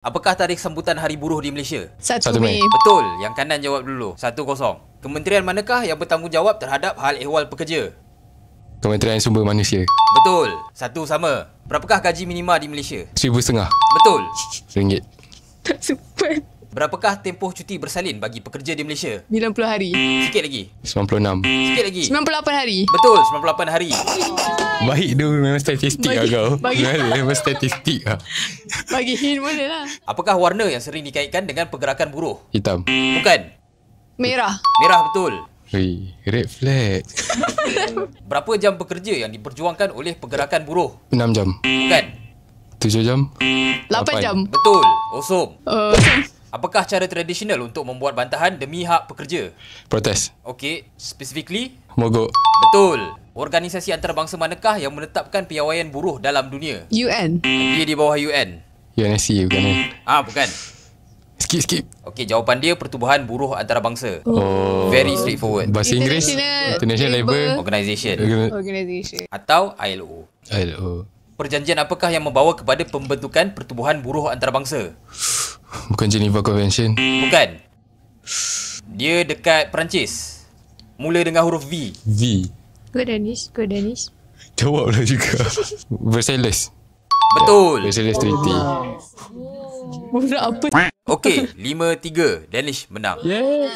Apakah tarikh sambutan Hari Buruh di Malaysia? 1 1 Mei. Mei. Betul. Yang kanan jawab dulu. 1-0. Kementerian manakah yang bertanggungjawab terhadap hal ehwal pekerja? Kementerian Sumber Manusia. Betul. 1 sama. Berapakah gaji minima di Malaysia? RM1,500. Betul. Ringgit. Super. Berapakah tempoh cuti bersalin bagi pekerja di Malaysia? 90 hari. Sikit lagi. 96. Sikit lagi. 98 hari. Betul. 98 hari. Baik tu, memang statistik lah kau. bagi- Memang statistik lah. Bagi hint boleh lah. Apakah warna yang sering dikaitkan dengan pergerakan buruh? Hitam. Bukan. Merah. Merah betul. Ui, red flag. Berapa jam bekerja yang diperjuangkan oleh pergerakan buruh? 6 jam. Bukan. 7 jam. 8 jam. Betul. Osom. Uh, Apakah cara tradisional untuk membuat bantahan demi hak pekerja? Protes. Okey, specifically? Mogok. Betul. Organisasi antarabangsa manakah yang menetapkan piawaian buruh dalam dunia? UN. Dia di bawah UN. UNSC bukan kan? Bukan. Skip. Okey, jawapan dia Pertubuhan Buruh Antarabangsa. Oh. Very straightforward. Bahasa Inggeris. International Labour. Organisation Organisation. atau ILO. ILO. Perjanjian apakah yang membawa kepada pembentukan Pertubuhan Buruh Antarabangsa? Bukan Geneva Convention. Bukan. Dia dekat Perancis. Mula dengan huruf V. V. Go Danish. Jawablah juga. Versailles. Betul. Versailles Treaty. Budak apa? Okey, 5-3. Danish menang. Yeah.